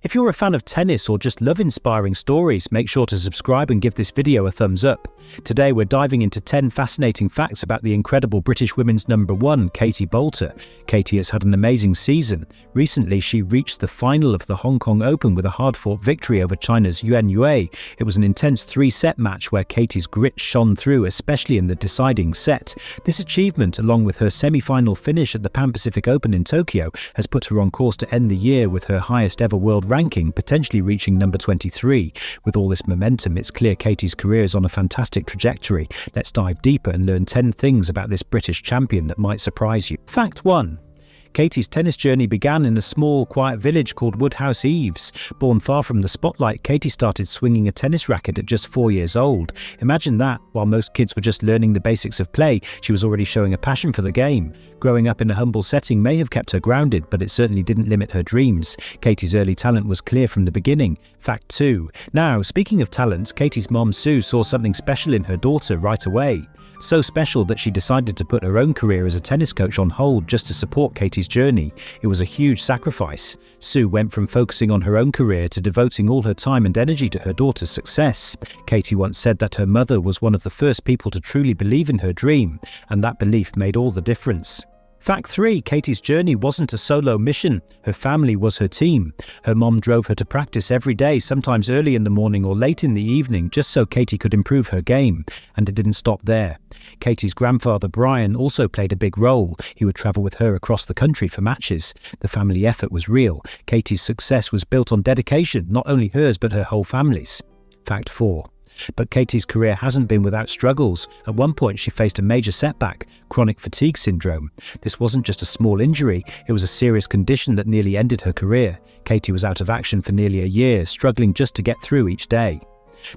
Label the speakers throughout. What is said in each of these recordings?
Speaker 1: If you're a fan of tennis or just love inspiring stories, make sure to subscribe and give this video a thumbs up. Today we're diving into 10 fascinating facts about the incredible British women's number one, Katie Boulter. Katie has had an amazing season. Recently she reached the final of the Hong Kong Open with a hard-fought victory over China's Yuan Yue. It was an intense 3-set match where Katie's grit shone through, especially in the deciding set. This achievement, along with her semi-final finish at the Pan Pacific Open in Tokyo, has put her on course to end the year with her highest ever world ranking, potentially reaching number 23. With all this momentum, it's clear Katie's career is on a fantastic trajectory. Let's dive deeper and learn 10 things about this British champion that might surprise you. Fact 1. Katie's tennis journey began in a small, quiet village called Woodhouse Eaves. Born far from the spotlight, Katie started swinging a tennis racket at just 4 years old. Imagine that, while most kids were just learning the basics of play, she was already showing a passion for the game. Growing up in a humble setting may have kept her grounded, but it certainly didn't limit her dreams. Katie's early talent was clear from the beginning. Fact 2. Now, speaking of talent, Katie's mom Sue saw something special in her daughter right away. So special that she decided to put her own career as a tennis coach on hold just to support Katie's journey. It was a huge sacrifice. Sue went from focusing on her own career to devoting all her time and energy to her daughter's success. Katie once said that her mother was one of the first people to truly believe in her dream, and that belief made all the difference. Fact 3. Katie's journey wasn't a solo mission. Her family was her team. Her mom drove her to practice every day, sometimes early in the morning or late in the evening, just so Katie could improve her game. And it didn't stop there. Katie's grandfather Brian also played a big role. He would travel with her across the country for matches. The family effort was real. Katie's success was built on dedication, not only hers but her whole family's. Fact 4. But Katie's career hasn't been without struggles. At one point she faced a major setback, chronic fatigue syndrome. This wasn't just a small injury, it was a serious condition that nearly ended her career. Katie was out of action for nearly a year, struggling just to get through each day.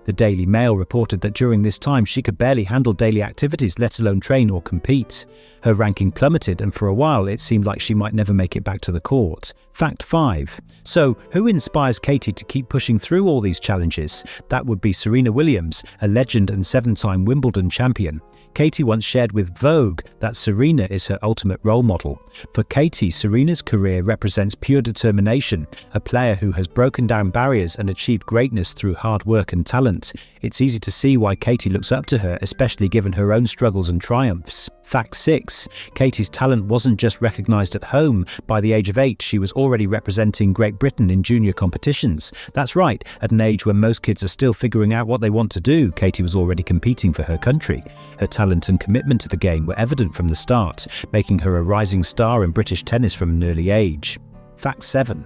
Speaker 1: The Daily Mail reported that during this time she could barely handle daily activities, let alone train or compete. Her ranking plummeted, and for a while it seemed like she might never make it back to the court. Fact 5. So, who inspires Katie to keep pushing through all these challenges? That would be Serena Williams, a legend and 7-time Wimbledon champion. Katie once shared with Vogue that Serena is her ultimate role model. For Katie, Serena's career represents pure determination, a player who has broken down barriers and achieved greatness through hard work and talent. It's easy to see why Katie looks up to her, especially given her own struggles and triumphs. Fact 6. Katie's talent wasn't just recognised at home. By the age of 8, she was already representing Great Britain in junior competitions. That's right, at an age when most kids are still figuring out what they want to do, Katie was already competing for her country. Her talent and commitment to the game were evident from the start, making her a rising star in British tennis from an early age. Fact 7.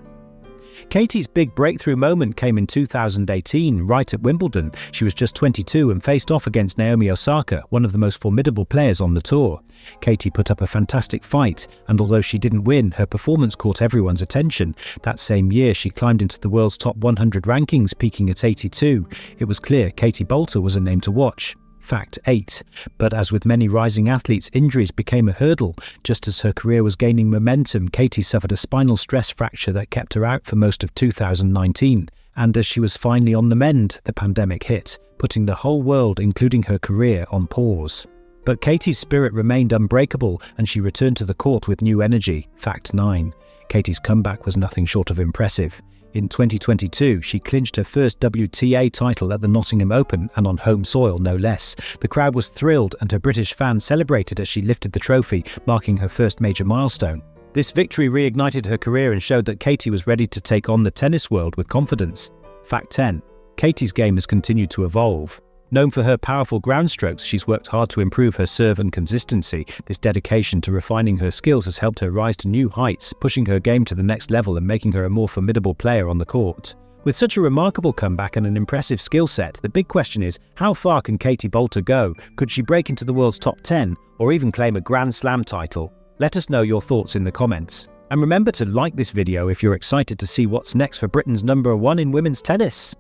Speaker 1: Katie's big breakthrough moment came in 2018, right at Wimbledon. She was just 22 and faced off against Naomi Osaka, one of the most formidable players on the tour. Katie put up a fantastic fight, and although she didn't win, her performance caught everyone's attention. That same year, she climbed into the world's top 100 rankings, peaking at 82. It was clear Katie Boulter was a name to watch. Fact 8. But as with many rising athletes, injuries became a hurdle. Just as her career was gaining momentum, Katie suffered a spinal stress fracture that kept her out for most of 2019. And as she was finally on the mend, the pandemic hit, putting the whole world, including her career, on pause. But Katie's spirit remained unbreakable, and she returned to the court with new energy. Fact 9. Katie's comeback was nothing short of impressive. In 2022, she clinched her first WTA title at the Nottingham Open, and on home soil no less. The crowd was thrilled and her British fans celebrated as she lifted the trophy, marking her first major milestone. This victory reignited her career and showed that Katie was ready to take on the tennis world with confidence. Fact 10. Katie's game has continued to evolve. Known for her powerful ground strokes, she's worked hard to improve her serve and consistency. This dedication to refining her skills has helped her rise to new heights, pushing her game to the next level and making her a more formidable player on the court. With such a remarkable comeback and an impressive skill set, the big question is, how far can Katie Boulter go? Could she break into the world's top 10 or even claim a Grand Slam title? Let us know your thoughts in the comments. And remember to like this video if you're excited to see what's next for Britain's number one in women's tennis.